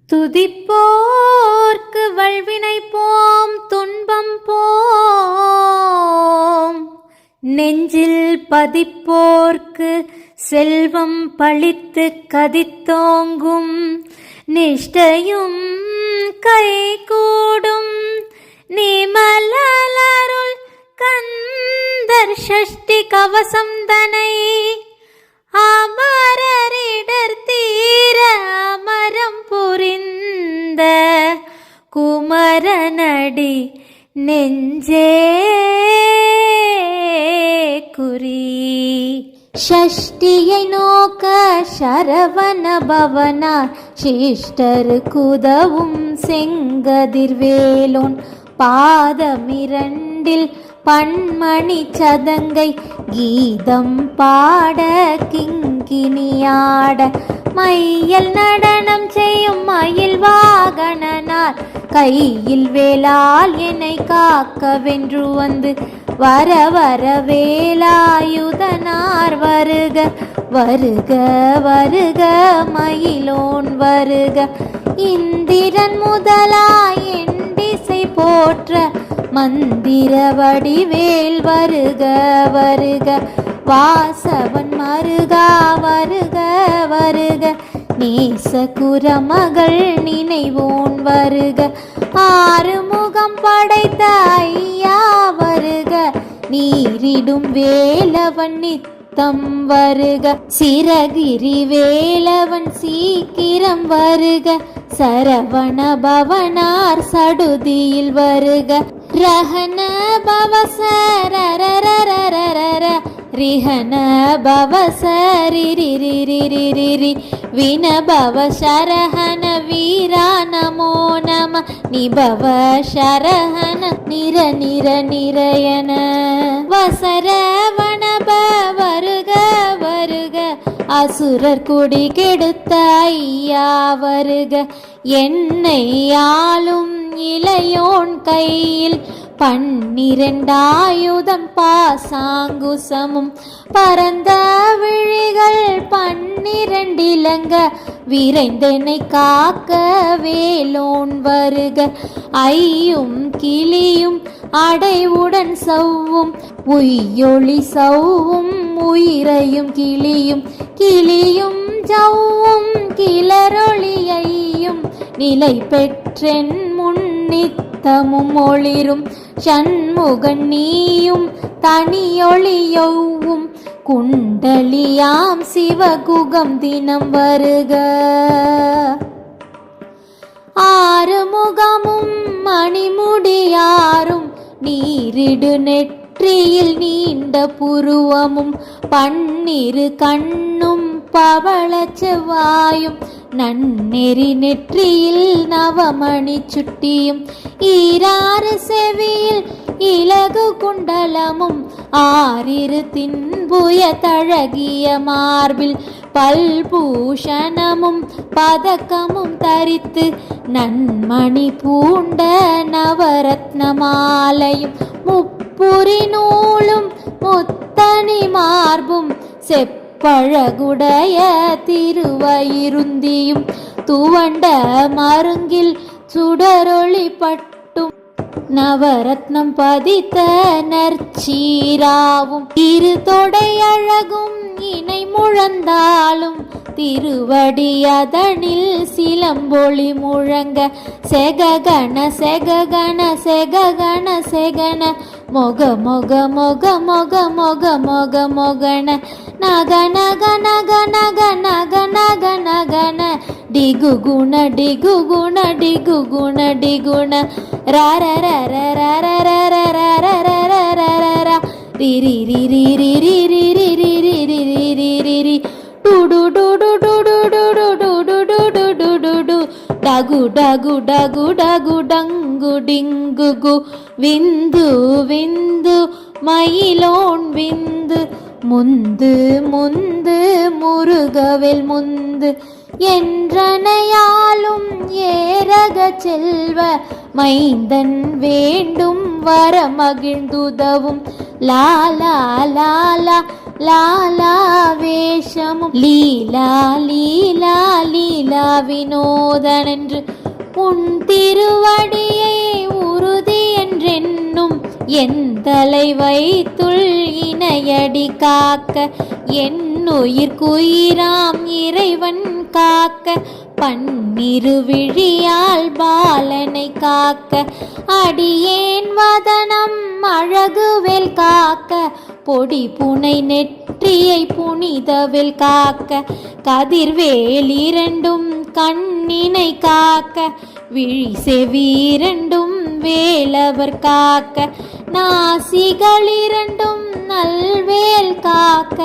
துதிப்போர்க்கு வல்வினை போம் துன்பம் போம், நெஞ்சில் பதிப்போர்க்கு செல்வம் பழித்து கதித்தோங்கும், நிஷ்டையும் கைகூடும் நிமலருள் கந்தர் சஷ்டி கவசம் தனை அமரரிடர் தீர அமரம் புரிந்த குமரனடி நெஞ்சே குறி. ஷஷ்டியை நோக்க சரவண பவனா சிஷ்டருக்குதவும் செங்கதிர்வேலோன் பாதமிரண்டில் பன்மணி சதங்கை கீதம் பாட கிங்கினியாட, மையல் நடனம் செய்யும் மயில் வாகனனார் கையில் வேலால் என்னை காக்க வென்று வந்து வர வர வேலாயுதனார் வருக வருக வருக மயிலோன் வருக, இந்திரன் முதலாய் எண்டிசை போற்ற மந்திர வடிவேல் வருக வருக, வாசவன் மருகா வருக வருக, நேசகுரமகள் நினைவோன் வருக, ஆறுமுகம் படைத்த ஐயா வருக, நீரிடும் வேலவன் நித்தம் வருக, சிறகிரி வேலவன் சீக்கிரம் வருக, சரவண பவனார் சடுதியில் வருக, ரஹன பவசரரரரரர ரிஹன பவசரிரிரிரிரிரி வினபவ சரஹன வீரா நமோ நம நிபவ சரஹன நிர நிர நிரயன வசரவணப வருக வருக, அசுரர் குடி கெடுத்த ஐயா வருக, என்னை ஆளும் இளையோன் கையில் 12 ஆயுதம் பாசாங்குசமும் பரந்த விழிகள் 12 இலங்க விரைந்தெனை காக்க வேலோன் வருக, ஐயும் கிளியும் அடைவுடன் சவ்வும் உய்யொளி சவ்வும் உயிரையும் கிளியும் கிளியும் ஜவ்வும் கிளரொளியையும் நிலை பெற்றென் முன்னித்தமும் ஒளிரும் சண்முகன் நீயும் தனியொளியொவ்வும் குண்டலியாம் சிவகுகம் தினம் வருக, ஆறுமுகமும் மணிமுடியாரும் நீரிடு நெற்றியில் நீண்ட புருவமும் 12 கண்ணும் பவள செவ்வாயும் நன்னெறி நெற்றியில் நவமணி சுட்டியும் 6 செவியில் இலகு குண்டலமும் 6 தின்புய தழகிய மார்பில் பல்பூஷணமும் பதக்கமும் தரித்து நன்மணி பூண்ட நவரத்ன மாலையும் முப்புரி நூலும் முத்தனி மார்பும் செப்பழகுடைய திருவயிருந்தியும் துவண்ட மருங்கில் சுடரொளி பட்டும் நவரத்னம் பதித்த நற்சீராவும் இரு தொடை அழகும் இணை முழந்தாலும் திருவடி அதனில் சிலம்பொளி முழங்க செககண செககண செககண செகன மொக மொக மொக மொக மொக மொக மொகன நக நக நக நக நக நக நகன டிகு குண டிகு குண டிகு குண டிகுண ரர ரர ரர ரர ரர ரர ரர ரிரி ரிரி ரிரி ரிரி ரிரி ரிரி ரிரி டு டு டு டு டு டு டு டு டு டு டு டு டு டு டகு டகு டகு டகு டங்கு டிங்கு கு விந்து விந்து மயிலோன் விந்து முந்து முந்து முருகவேல் முந்து என்றனையாலும் ஏரக செல்வ மைந்தன் வேண்டும் வர மகிழ்ந்துதவும் லாலா லாலா லாலா வேஷமும் லீலா லீலா லீலா வினோதனென்று உன் திருவடியை உறுதி என்றென்னும் எந்தலை வைத்துள் இணையடி காக்க என்னுயிர்க்குயிராம் இறைவன் காக்க பன்னிரு விழியால் பாலனை காக்க அடியேன் வதனம் அழகுவேல் காக்க பொடி புனை நெற்றியை புனிதவேல் காக்க கதிர்வேல் இரண்டும் கண்ணினை காக்க விழி செவிரண்டும் வேலவர் காக்க நாசிகள் இரண்டும் நல்வேல் காக்க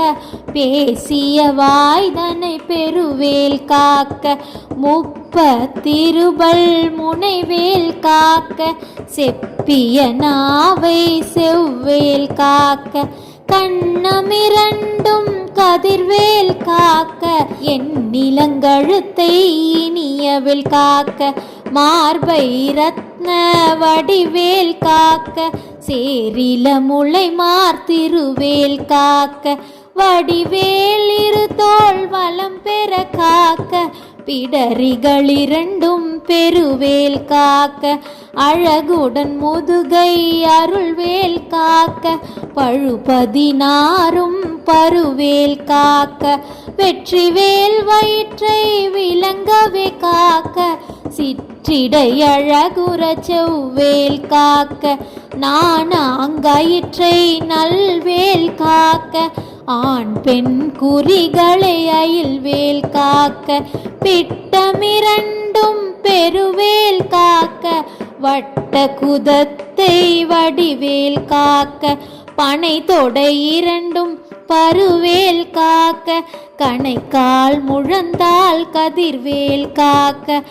பேசிய வாய்தனை பெருவேல் காக்க முப்பத்திருபல் முனைவேல் காக்க செப்பிய நாவை செவ்வேல் காக்க கண்ணமிரண்டும் கதிர்வேல் காக்க என் நிலங்கழுத்தை இனியவேல் காக்க மார்பை ரத்ன வடிவேல் காக்க சேரில முளை மார்த்திருவேல் காக்க வடிவேல் இரு தோள் வலம் பெற காக்க பிடரிகள் இரண்டும் பெருவேல் காக்க அழகுடன் முதுகை அருள்வேல் காக்க பழுபதினாரும் பருவேல் காக்க வெற்றிவேல் வயிற்றை விளங்கவே காக்க சிற்றிடை அழகுற செவ்வேல் காக்க நானாங்கயிற்றை நல்வேல் காக்க ஆண் பெண் குறிகளை அயில்வேல் காக்க பிட்டமிரண்டும் பெருவேல் காக்க வட்ட குதத்தை வடிவேல் காக்க பனை தொடை இரண்டும் பருவேல் காக்க கணைக்கால் முழந்தால் கதிர்வேல் காக்க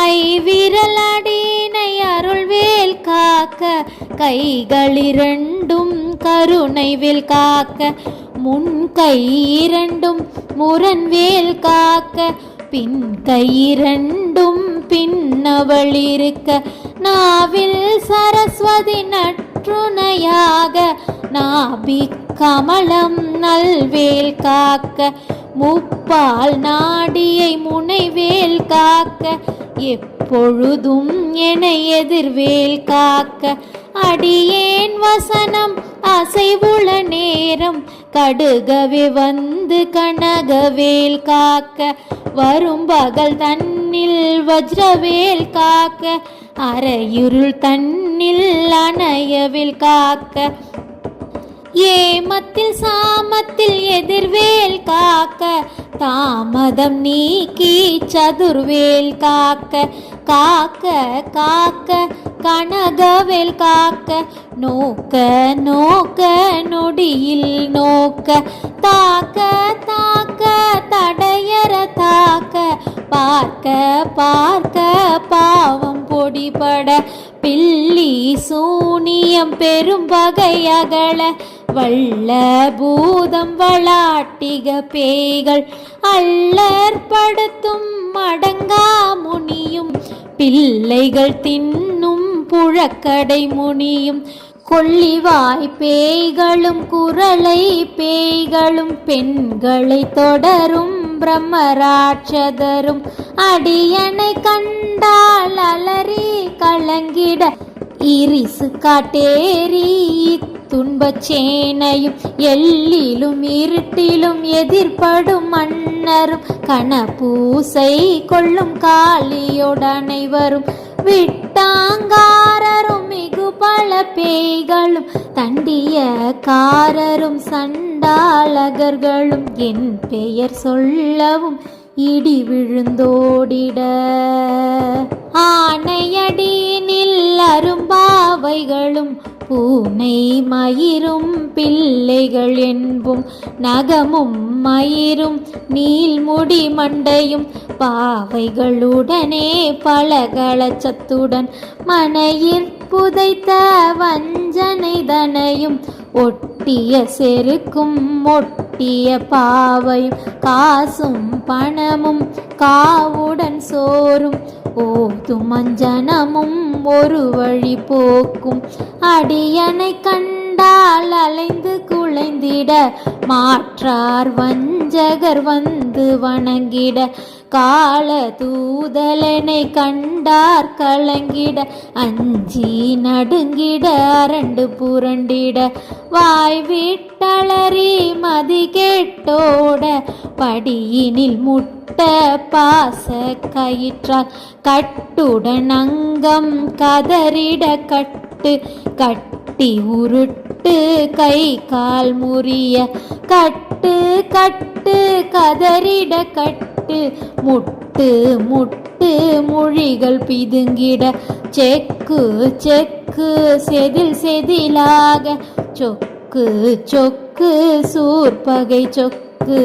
ஐவிரல் அடியினை அருள்வேல் காக்க கைகள் இரண்டும் கருணைவேல் காக்க முன் கை இரண்டும் முரண்வேல் காக்க பின் கை இரண்டும் பின்னவள் இருக்க நாவில் சரஸ்வதி நற்றுணையாக நாபி கமலம் நல்வேல் காக்க முப்பால் நாடியை முனைவேல் காக்க எப்பொழுதும் என எதிர்வேல் காக்க அடியேன் வசனம் அசைவுள நேரம் கடுகவே வந்து கனகவேல் காக்க வரும் பகல் தன்னில் வஜ்ரவேல் காக்க அரையுருள் தன்னில் அணையவேல் காக்க ஏமத்தில் சாமத்தில் எதிர்வேல் காக்க தாமதம் நீக்கி சதுர்வேல் காக்க காக்க காக்க கனகவேல் காக்க நோக்க நோக்க நொடியில் நோக்க தாக்க தாக்க தடையற தாக்க பார்க்க பார்க்க பாவம் பொடிபட பில்லி சூனியம் பெரும் வகையகள வள்ள பூதம் வளாட்டிக பேய்கள் அல்லற்படுத்தும் மடங்கா முனியும் பிள்ளைகள் தின்னும் புழக்கடை முனியும் கொள்ளிவாய் பேய்களும் குரலை பேய்களும் பெண்களை தொடரும் பிரம்மராட்சதரும் அடியனை கண்டால் அலறி கலங்கிட இரிசு காட்டேரி துன்பச் சேனையும் எல்லிலும் இருட்டிலும் எதிர்படும் மன்னரும் கணபூசை கொள்ளும் காளியோடனைவரும் விட்டாங்காரரும் மிகு பல பேய்களும் தண்டிய காரரும் சண்டாளகர்களும் என் பெயர் சொல்லவும் இடி விழுந்தோடிட ஆனையடியினில் அரும்பாவைகளும் பூனை மயிரும் பிள்ளைகள் என்பும் நகமும் மயிரும் நீள்முடி மண்டையும் பாவைகளுடனே பலகளச்சத்துடன் மனையில் புதைத்த வஞ்சனைதனையும் ஒட்டிய செருக்கும் ஒட்டிய பாவையும் காசும் பணமும் காவுடன் சோறும் ஓதும் அஞ்சனமும் ஒரு வழி போக்கும் அடியனை கண்டால் அலைந்தால் அலைந்து குலைந்திட மாற்றார் வஞ்சகர் வந்து வணங்கிட கால தூதலனை கண்டார் கலங்கிட அஞ்சி நடுங்கிட அரண்டு புரண்டிட வாய் விட்டளறி மதி கேட்டோட படியினில் முட்ட பாச கயிற்றால் கட்டுடன் அங்கம் கதறிட கட்டு கட்டி உருட்டு கை கால் முறிய கட்டு கட்டு கதறிட கட்டு முட்டு முட்டு மொழிகள் பிதுங்கிட செக்கு செக்கு செதில் செதிலாக சொக்கு சொக்கு சூர்பகை சொக்கு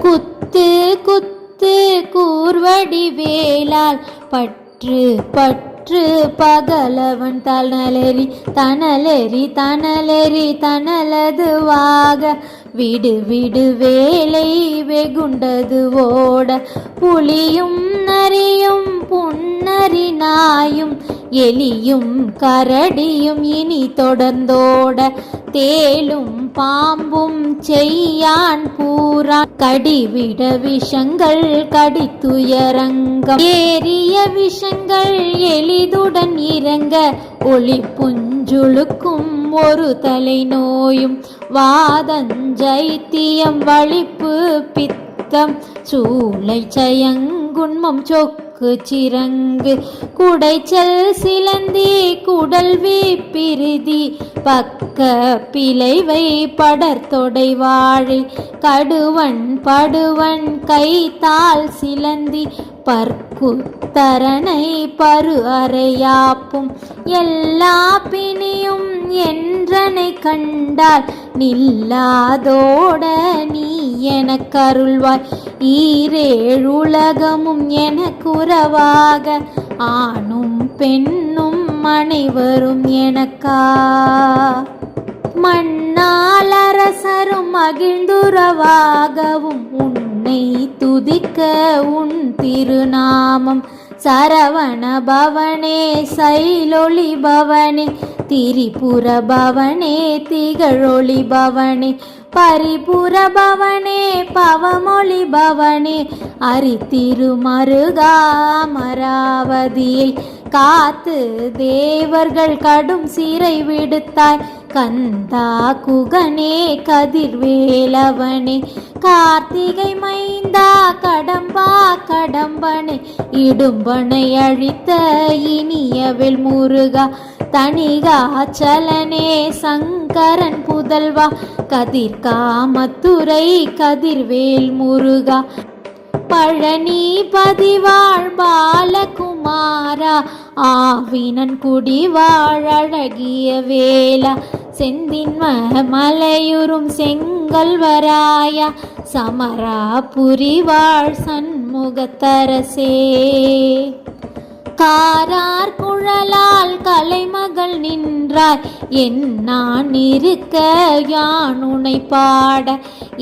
குத்து குத்து கூர்வடி வேலால் பற்று பற்று பகலவன் தனலெறி தனலெறி தனலெறி தனலதுவாக விடு விடு வேலை வெகுண்டது ஓட புலியும் நரியும் புன்னரி நாயும் எலியும் கரடியும் இனி தொடர்ந்தோட தேலும் பாம்பும் செய்யான் பூரா கடிவிட விஷங்கள் கடித்துயரங்கம் ஏறிய விஷங்கள் எளிதுடன் இறங்க ஒளி புஞ்சுழுக்கும் ஒரு தலை நோயும் வாதஞ்சைத்தியம் வலிப்பு பித்தம் சூளை சயங்குன்மம் சொக்கு சிறங்கு குடைச்சல் சிலந்தி குடல்வி பிரிதி பக்க பிழைவை படர்தொடை வாழை கடுவன் படுவன் கைத்தால் சிலந்தி பற்குத்தரனை பரு அறையாப்பும் எல்லா பிணியும் என்றனை கண்டால் நில்லாதோட நீ எனக்கருள்வாய் ஈரேழுலகமும் எனக்குறவாக ஆணும் பெண்ணும் அனைவரும் எனக்கா மண்ணால் அரசரும் மகிழ்ந்துறவாகவும் உன்னை துதிக்க உன் திருநாமம் சரவண பவனே சைலொளி பவனே திரிபுர பவனே திகழொளி பவனே பரிபுர பவனே பவமொழி பவனே அரித்திருமருகா அமராவதியை காத்து தேவர்கள் கடும் சிறை விடுத்தாய் கந்தா குகனே கதிர்வேலவனே கார்த்திகை மைந்தா கடம்பா கடம்பனே இடும்பனை அழித்த இனியவில் முருகா தணிகாச்சலனே சங்கரன் புதல்வா கதிர்காமத்துரை கதிர்வேல் முருகா பழனி பதிவாழ் பாலகுமாரா ஆவினன் குடிவாழ் அழகிய வேலா செந்தின்ம மலையுறும் செங்கல்வராயா சமராபுரிவாழ் சண்முகத்தரசே காரார் குழலால் கலைமகள் நின்றாய் என் நான் இருக்க யான் உனை பாட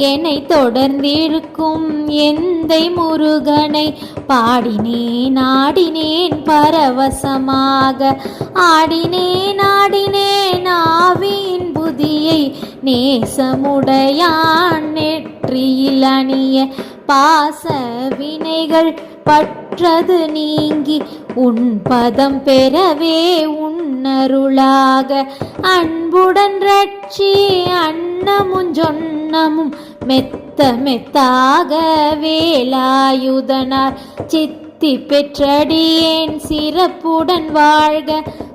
என்னை தொடர்ந்திருக்கும் எந்தை முருகனை பாடினேன் ஆடினேன் பரவசமாக ஆடினேன் ஆடினேன் ஆவியின் புதியை நேசமுடையான் நெற்றியில் அணிய பாச வினைகள் பற்றது நீங்கி உன் பதம் பெறவே உன்னருளாக அன்புடன் ரட்சி அன்னமும் சொன்னமும் மெத்த மெத்தாக வேலாயுதனார் சித்தி பெற்றடியேன் சிறப்புடன் வாழ்க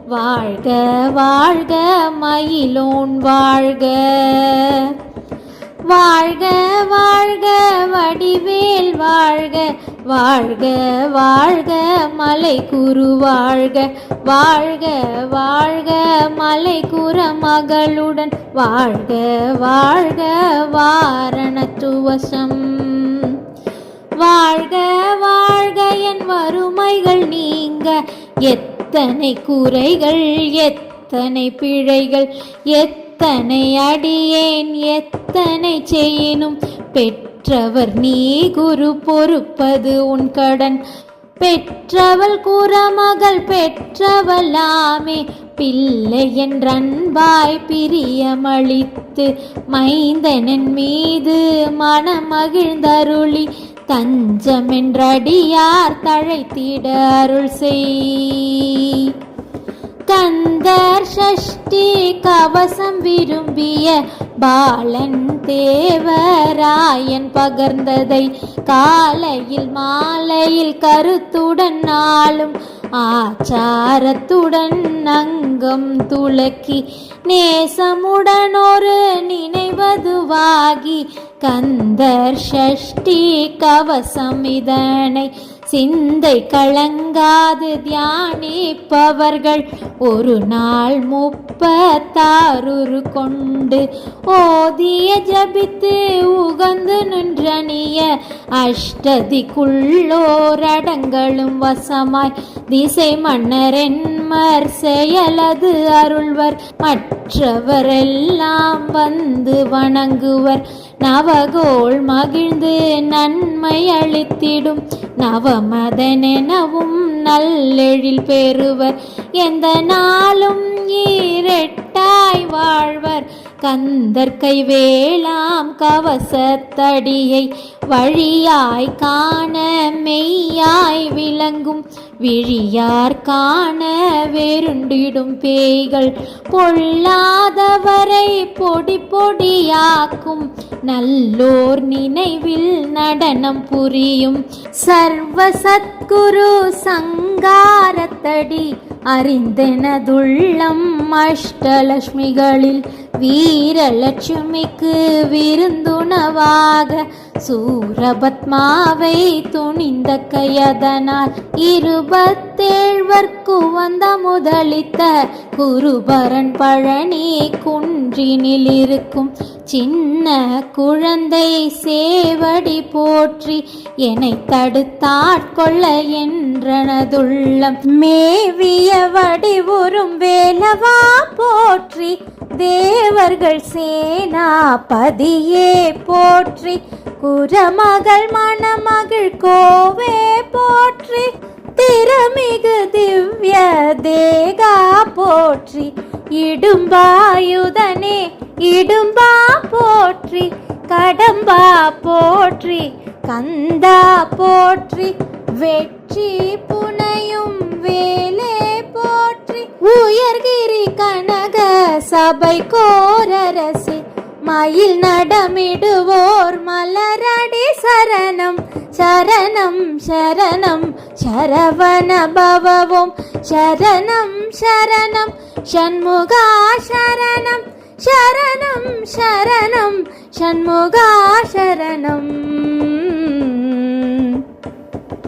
வாழ்க வாழ்க மயிலோன் வாழ்க வாழ்க வாழ்க வடிவேல் வாழ்க வாழ்க வாழ்க மலை குரு வாழ்க வாழ்க வாழ்க மலை குற மகளுடன் வாழ்க வாழ்க வாரணத்துவசம் வாழ்க வாழ்க என் வறுமைகள் நீங்க எத்தனை குறைகள் எத்தனை பிழைகள் எத்தனை அடியேன் எத்தனை செய்யினும் பெற்றவர் நீ குரு பொறுப்பது உன் கடன் பெற்றவள் குறமகள் பெற்றவளாமே பிள்ளை என்றன்பாய் பிரியமளித்து மைந்தனின் மீது மனமகிழ்ந்தருளி தஞ்சமென்றடியார் தழைத்திட அருள் செய். கந்தர் சஷ்டி கவசம் விரும்பிய பாலன் தேவராயன் பகர்ந்ததை காலையில் மாலையில் கருத்துடன் நாளும் ஆச்சாரத்துடன் அங்கம் துலக்கி நேசமுடன் ஒரு நினைவதுவாகி கந்தர் சஷ்டி கவசம் இதனை சிந்தை கலங்காது தியானிப்பவர்கள் ஒரு நாள் 36 கொண்டு ஓதிய ஜபித்து உகந்து நின்றனிய அஷ்டதிக்குள்ளோரடங்களும் வசமாய் திசை மன்னரென்மர் செயலது அருள்வர் மற்றவரெல்லாம் வந்து வணங்குவர் நவகோள் மகிழ்ந்து நன்மை அளித்திடும் நவமதனெனவும் நல்லெழில் பெறுவர் எந்த நாளும் ஈரெட்டாய் வாழ்வர் கந்தற்கை வேளாம் கவசத்தடியை வழியாய் காண மெய்யாய் விளங்கும் விழியார் காண வெருண்டிடும் பேய்கள் பொல்லாதவரை பொடி பொடியாக்கும் நல்லோர் நினைவில் நடனம் புரியும் சர்வ சத்குரு சங்காரத்தடி அறிந்தெனதுள்ளம் அஷ்டலட்சுமிகளில் வீரலட்சுமிக்கு விருந்துணவாக சூரபத்மாவை துணிந்த கையதனால் 27 வந்த முதலித்த குருபரன் பழனி குன்றினில் இருக்கும் சின்ன குழந்தை சேவடி போற்றி என்னை தடுத்தாட்கொள்ள என்றனதுள்ளம் மேவிய வடிவுறும் வேலவா போற்றி தேவர்கள் சேனாபதியே போற்றி குரமகள் மணமகள் கோவே போற்றி திறமிகு திவ்ய தேகா போற்றி இடும்பாயுதனே இடும்பா போற்றி கடம்பா போற்றி கந்தா போற்றி வெற்றி புனையும் வேலே போற்றி உயர்கிரி கனக சபை கோரரசி மயில் நடமிடுவோர் மலரடி சரணம் சரணம் சரணம் சரவண பவவும் சரணம் சரணம் ஷண்முகா சரணம் சரணம் சரணம் ஷண்முகா சரணம்.